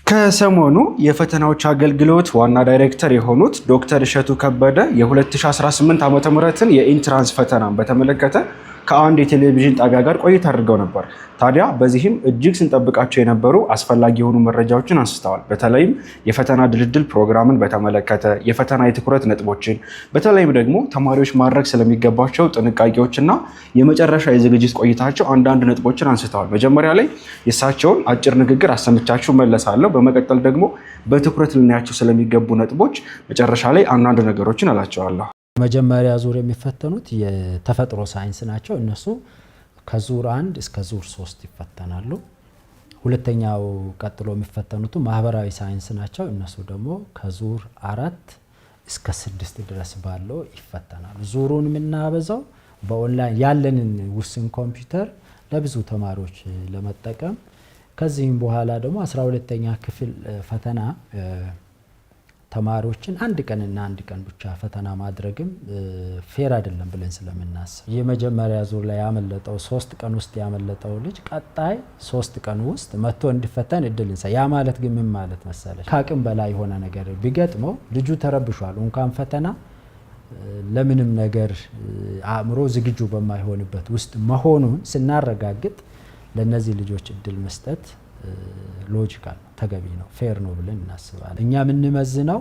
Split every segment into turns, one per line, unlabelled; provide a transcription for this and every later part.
ከሰሞኑ የፈተናዎች አገልግሎት ዋና ዳይሬክተር የሆኑት ዶክተር እሸቱ ከበደ የ2018 ዓ.ም የኢንትራንስ ፈተናን በተመለከተ ከአንድ የቴሌቪዥን ጣቢያ ጋር ቆይታ አድርገው ነበር። ታዲያ በዚህም እጅግ ስንጠብቃቸው የነበሩ አስፈላጊ የሆኑ መረጃዎችን አንስተዋል። በተለይም የፈተና ድልድል ፕሮግራምን በተመለከተ የፈተና የትኩረት ነጥቦችን፣ በተለይም ደግሞ ተማሪዎች ማድረግ ስለሚገባቸው ጥንቃቄዎችና የመጨረሻ የዝግጅት ቆይታቸው አንዳንድ ነጥቦችን አንስተዋል። መጀመሪያ ላይ የእሳቸውን አጭር ንግግር አሰምቻችሁ መለሳለሁ። በመቀጠል ደግሞ በትኩረት ልናያቸው ስለሚገቡ ነጥቦች መጨረሻ ላይ አንዳንድ ነገሮችን አላቸዋለሁ።
መጀመሪያ ዙር የሚፈተኑት የተፈጥሮ ሳይንስ ናቸው። እነሱ ከዙር 1 እስከ ዙር 3 ይፈተናሉ። ሁለተኛው ቀጥሎ የሚፈተኑት ማህበራዊ ሳይንስ ናቸው። እነሱ ደግሞ ከዙር 4 እስከ 6 ድረስ ባለው ይፈተናሉ። ዙሩን የምናበዛው በኦንላይን ያለንን ውስን ኮምፒውተር ለብዙ ተማሪዎች ለመጠቀም ከዚህም በኋላ ደግሞ 12ኛ ክፍል ፈተና ተማሪዎችን አንድ ቀን ብቻ ፈተና ማድረግም ፌር አይደለም ብለን ስለምናስብ የመጀመሪያ ዙር ላይ ያመለጠው 3 ቀን ውስጥ ያመለጠው ልጅ ቀጣይ 3 ቀን ውስጥ መጥቶ እንዲፈተን እድል እንሰ ያ ማለት ግን ምን ማለት መሰለሽ ከአቅም በላይ የሆነ ነገር ቢገጥመው ልጁ ተረብሿል እንኳን ፈተና ለምንም ነገር አእምሮ ዝግጁ በማይሆንበት ውስጥ መሆኑን ስናረጋግጥ ለነዚህ ልጆች እድል መስጠት ሎጂካል ተገቢ ነው ፌር ነው ብለን እናስባለን። እኛ የምንመዝነው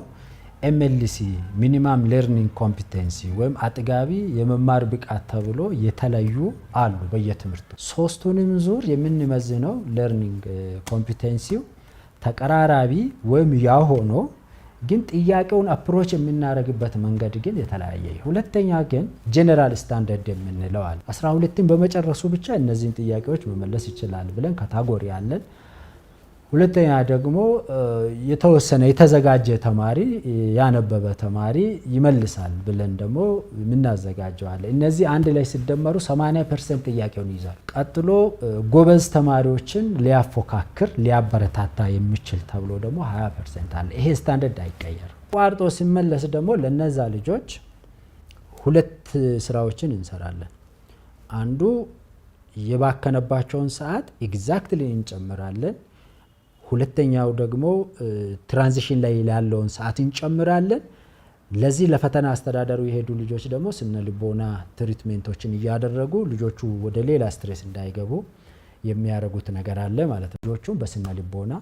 MLC ሚኒመም ለርኒንግ ኮምፒተንሲ ወይም አጥጋቢ የመማር ብቃት ተብሎ የተለዩ አሉ በየትምህርቱ። ሶስቱንም ዙር የምንመዝነው ለርኒንግ ኮምፒተንሲው ተቀራራቢ ወይም ያው ሆኖ ግን ጥያቄውን አፕሮች የምናደርግበት መንገድ ግን የተለያየ። ሁለተኛ ግን ጀነራል ስታንዳርድ የምንለው አለ 12ን በመጨረሱ ብቻ እነዚህን ጥያቄዎች መመለስ ይችላል ብለን ካታጎሪ አለን። ሁለተኛ ደግሞ የተወሰነ የተዘጋጀ ተማሪ ያነበበ ተማሪ ይመልሳል ብለን ደግሞ የምናዘጋጀዋለን። እነዚህ አንድ ላይ ሲደመሩ 80% ጥያቄውን ይይዛል። ቀጥሎ ጎበዝ ተማሪዎችን ሊያፎካክር ሊያበረታታ የሚችል ተብሎ ደግሞ 20% አለ። ይሄ ስታንዳርድ አይቀየርም። ቋርጦ ሲመለስ ደግሞ ለነዛ ልጆች ሁለት ስራዎችን እንሰራለን። አንዱ የባከነባቸውን ሰዓት ኤግዛክትሊ እንጨምራለን። ሁለተኛው ደግሞ ትራንዚሽን ላይ ያለውን ሰዓት እንጨምራለን። ለዚህ ለፈተና አስተዳደሩ የሄዱ ልጆች ደግሞ ስነ ልቦና ትሪትሜንቶችን እያደረጉ ልጆቹ ወደ ሌላ ስትሬስ እንዳይገቡ የሚያደርጉት ነገር አለ ማለት ነው። ልጆቹ በስነ ልቦና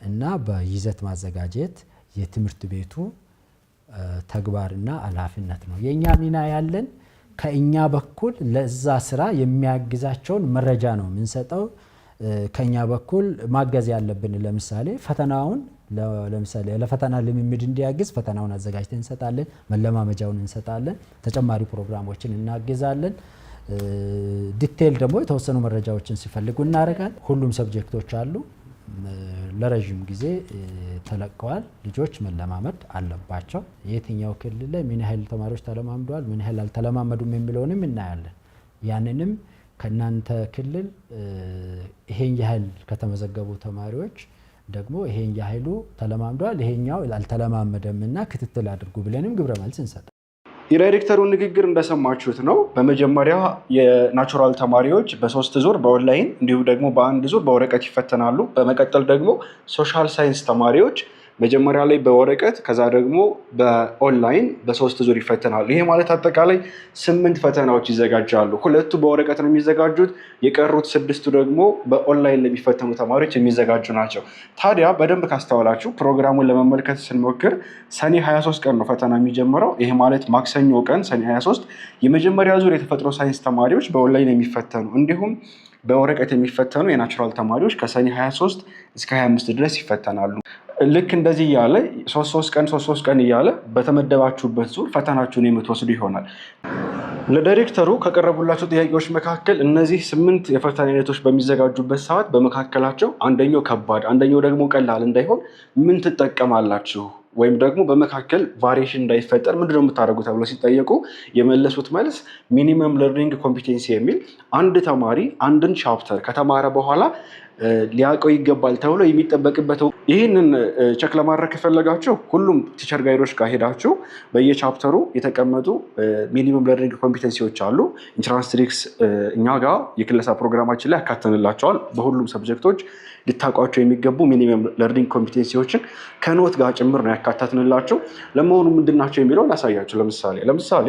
እና በይዘት ማዘጋጀት የትምህርት ቤቱ ተግባርና ኃላፊነት ነው። የኛ ሚና ያለን ከኛ በኩል ለዛ ስራ የሚያግዛቸውን መረጃ ነው የምንሰጠው። ከኛ በኩል ማገዝ ያለብን ለምሳሌ ፈተናውን ለፈተና ልምምድ እንዲያግዝ ፈተናውን አዘጋጅተን እንሰጣለን፣ መለማመጃውን እንሰጣለን፣ ተጨማሪ ፕሮግራሞችን እናግዛለን። ዲቴል ደግሞ የተወሰኑ መረጃዎችን ሲፈልጉ እናደርጋለን። ሁሉም ሰብጀክቶች አሉ ለረጅም ጊዜ ተለቀዋል። ልጆች መለማመድ አለባቸው። የትኛው ክልል ላይ ምን ያህል ተማሪዎች ተለማምደዋል ምን ያህል አልተለማመዱም የሚለውንም እናያለን። ያንንም ከናንተ ክልል ይሄን ያህል ከተመዘገቡ ተማሪዎች ደግሞ ይሄን ያህሉ ተለማምደዋል ይሄኛው አልተለማመደምና ክትትል አድርጉ ብለንም ግብረ መልስ እንሰጣለን።
የዳይሬክተሩን ንግግር እንደሰማችሁት ነው። በመጀመሪያ የናቹራል ተማሪዎች በ3 ዙር በኦንላይን እንዲሁም ደግሞ በ1 ዙር በወረቀት ይፈተናሉ። በመቀጠል ደግሞ ሶሻል ሳይንስ ተማሪዎች መጀመሪያ ላይ በወረቀት ከዛ ደግሞ በኦንላይን በ3 ዙር ይፈተናሉ። ይሄ ማለት አጠቃላይ 8 ፈተናዎች ይዘጋጃሉ። 2ቱ በወረቀት ነው የሚዘጋጁት፣ የቀሩት 6ቱ ደግሞ በኦንላይን ለሚፈተኑ ተማሪዎች የሚዘጋጁ ናቸው። ታዲያ በደንብ ካስተዋላችሁ ፕሮግራሙን ለመመልከት ስንሞክር ሰኔ 23 ቀን ነው ፈተና የሚጀምረው። ይሄ ማለት ማክሰኞ ቀን ሰኔ 23 የመጀመሪያ ዙር የተፈጥሮ ሳይንስ ተማሪዎች በኦንላይን የሚፈተኑ እንዲሁም በወረቀት የሚፈተኑ የናቹራል ተማሪዎች ከሰኔ 23 እስከ 25 ድረስ ይፈተናሉ። ልክ እንደዚህ እያለ 3 ቀን እያለ በተመደባችሁበት ዙር ፈተናችሁን የምትወስዱ ይሆናል። ለዳይሬክተሩ ከቀረቡላቸው ጥያቄዎች መካከል እነዚህ 8 የፈተና አይነቶች በሚዘጋጁበት ሰዓት በመካከላቸው አንደኛው ከባድ አንደኛው ደግሞ ቀላል እንዳይሆን ምን ትጠቀማላችሁ ወይም ደግሞ በመካከል ቫሪዬሽን እንዳይፈጠር ምንድነው የምታደርጉ ተብሎ ሲጠየቁ የመለሱት መልስ ሚኒመም ለርኒንግ ኮምፒተንሲ የሚል አንድ ተማሪ አንድን ቻፕተር ከተማረ በኋላ ሊያውቀው ይገባል ተብሎ የሚጠበቅበት። ይህንን ቸክ ለማድረግ ከፈለጋችሁ ሁሉም ቲቸር ጋይዶች ጋር ሄዳችሁ በየቻፕተሩ የተቀመጡ ሚኒመም ለርኒንግ ኮምፒተንሲዎች አሉ። ኢንትራንስ ትሪክስ እኛ ጋር የክለሳ ፕሮግራማችን ላይ ያካተንላቸዋል። በሁሉም ሰብጀክቶች ልታውቋቸው የሚገቡ ሚኒመም ለርኒንግ ኮምፒተንሲዎችን ከኖት ጋር ጭምር ነው ያካተትንላቸው። ለመሆኑ ምንድናቸው የሚለውን ያሳያችሁ። ለምሳሌ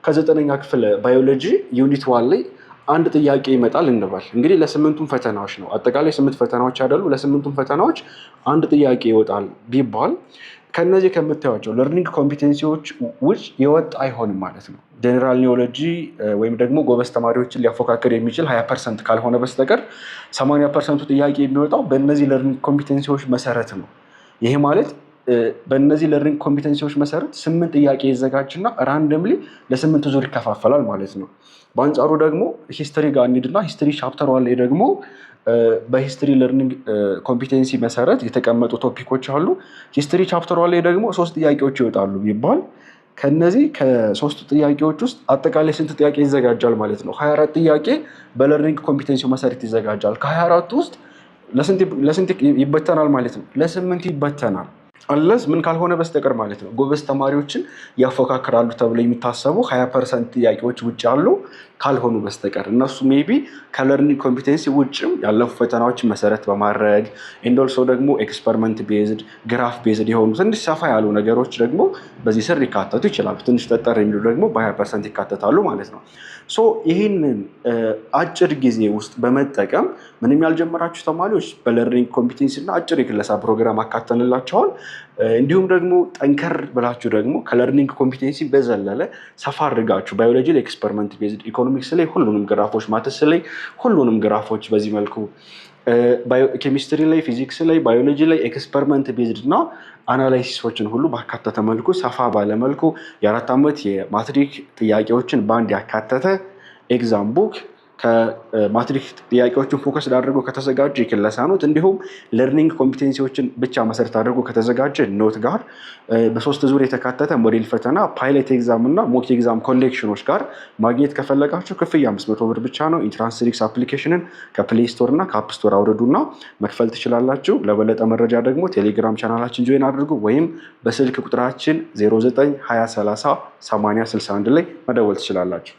ከ9ኛ ክፍል ባዮሎጂ ዩኒት 1 ላይ አንድ ጥያቄ ይመጣል እንበል። እንግዲህ ለስምንቱም ፈተናዎች ነው፣ አጠቃላይ 8 ፈተናዎች አይደሉ? ለስምንቱም ፈተናዎች አንድ ጥያቄ ይወጣል ቢባል ከነዚህ ከምታዩቸው ለርኒንግ ኮምፒተንሲዎች ውጭ የወጣ አይሆንም ማለት ነው። ጀኔራል ኒዮሎጂ ወይም ደግሞ ጎበዝ ተማሪዎችን ሊያፎካከር የሚችል 20% ካልሆነ በስተቀር 80%ቱ ጥያቄ የሚወጣው በእነዚህ ለርኒንግ ኮምፒተንሲዎች መሰረት ነው። ይሄ ማለት በእነዚህ ለርኒንግ ኮምፒተንሲዎች መሰረት 8 ጥያቄ ይዘጋጅና ራንደምሊ ለ8 ዙር ይከፋፈላል ማለት ነው። በአንጻሩ ደግሞ ሂስትሪ ጋር እንሂድና ሂስትሪ ቻፕተር 1 ላይ ደግሞ በሂስትሪ ለርኒንግ ኮምፒተንሲ መሰረት የተቀመጡ ቶፒኮች አሉ። ሂስትሪ ቻፕተር 1 ላይ ደግሞ 3 ጥያቄዎች ይወጣሉ ቢባል ከነዚህ ከ3ቱ ጥያቄዎች ውስጥ አጠቃላይ ስንት ጥያቄ ይዘጋጃል ማለት ነው? 24 ጥያቄ በለርኒንግ ኮምፒተንሲ መሰረት ይዘጋጃል። ከ24 ውስጥ ለስንት ይበተናል ማለት ነው? ለ8 ይበተናል። አለስ ምን ካልሆነ በስተቀር ማለት ነው። ጎበዝ ተማሪዎችን ያፎካክራሉ ተብሎ የሚታሰቡ 20% ጥያቄዎች ውጭ ያሉ ካልሆኑ በስተቀር እነሱ ሜቢ ከለርኒንግ ኮምፒተንሲ ውጭም ያለፉ ፈተናዎችን መሰረት በማድረግ ኢንዶልሶ ደግሞ ኤክስፐሪመንት ቤዝድ ግራፍ ቤዝድ የሆኑ ትንሽ ሰፋ ያሉ ነገሮች ደግሞ በዚህ ስር ሊካተቱ ይችላሉ። ትንሽ ጠጠር የሚሉ ደግሞ በ20% ይካተታሉ ማለት ነው። ሶ ይህንን አጭር ጊዜ ውስጥ በመጠቀም ምንም ያልጀመራችሁ ተማሪዎች በለርኒንግ ኮምፒተንሲ እና አጭር የክለሳ ፕሮግራም አካተንላቸዋል። እንዲሁም ደግሞ ጠንከር ብላችሁ ደግሞ ከለርኒንግ ኮምፒተንሲ በዘለለ ሰፋ አድርጋችሁ ባዮሎጂ ላይ ኤክስፐሪመንት ቤዝድ፣ ኢኮኖሚክስ ላይ ሁሉንም ግራፎች፣ ማትስ ላይ ሁሉንም ግራፎች በዚህ መልኩ፣ ኬሚስትሪ ላይ፣ ፊዚክስ ላይ፣ ባዮሎጂ ላይ ኤክስፐሪመንት ቤዝድ እና አናላይሲሶችን ሁሉ ባካተተ መልኩ ሰፋ ባለ መልኩ የ4 ዓመት የማትሪክ ጥያቄዎችን በአንድ ያካተተ ኤግዛም ቡክ ከማትሪክ ጥያቄዎችን ፎከስ አድርጎ ከተዘጋጀ የክለሳ ኖት እንዲሁም ለርኒንግ ኮምፒተንሲዎችን ብቻ መሰረት አድርጎ ከተዘጋጀ ኖት ጋር በ3 ዙር የተካተተ ሞዴል ፈተና፣ ፓይለት ኤግዛም እና ሞክ ኤግዛም ኮሌክሽኖች ጋር ማግኘት ከፈለጋችሁ ክፍያ 500 ብር ብቻ ነው። ኢንትራንስ ትሪክስ አፕሊኬሽንን ከፕሌይ ስቶር እና ከአፕ ስቶር አውርዱና መክፈል ትችላላችሁ። ለበለጠ መረጃ ደግሞ ቴሌግራም ቻናላችን ጆይን አድርጉ ወይም በስልክ ቁጥራችን 0920308061 ላይ መደወል ትችላላችሁ።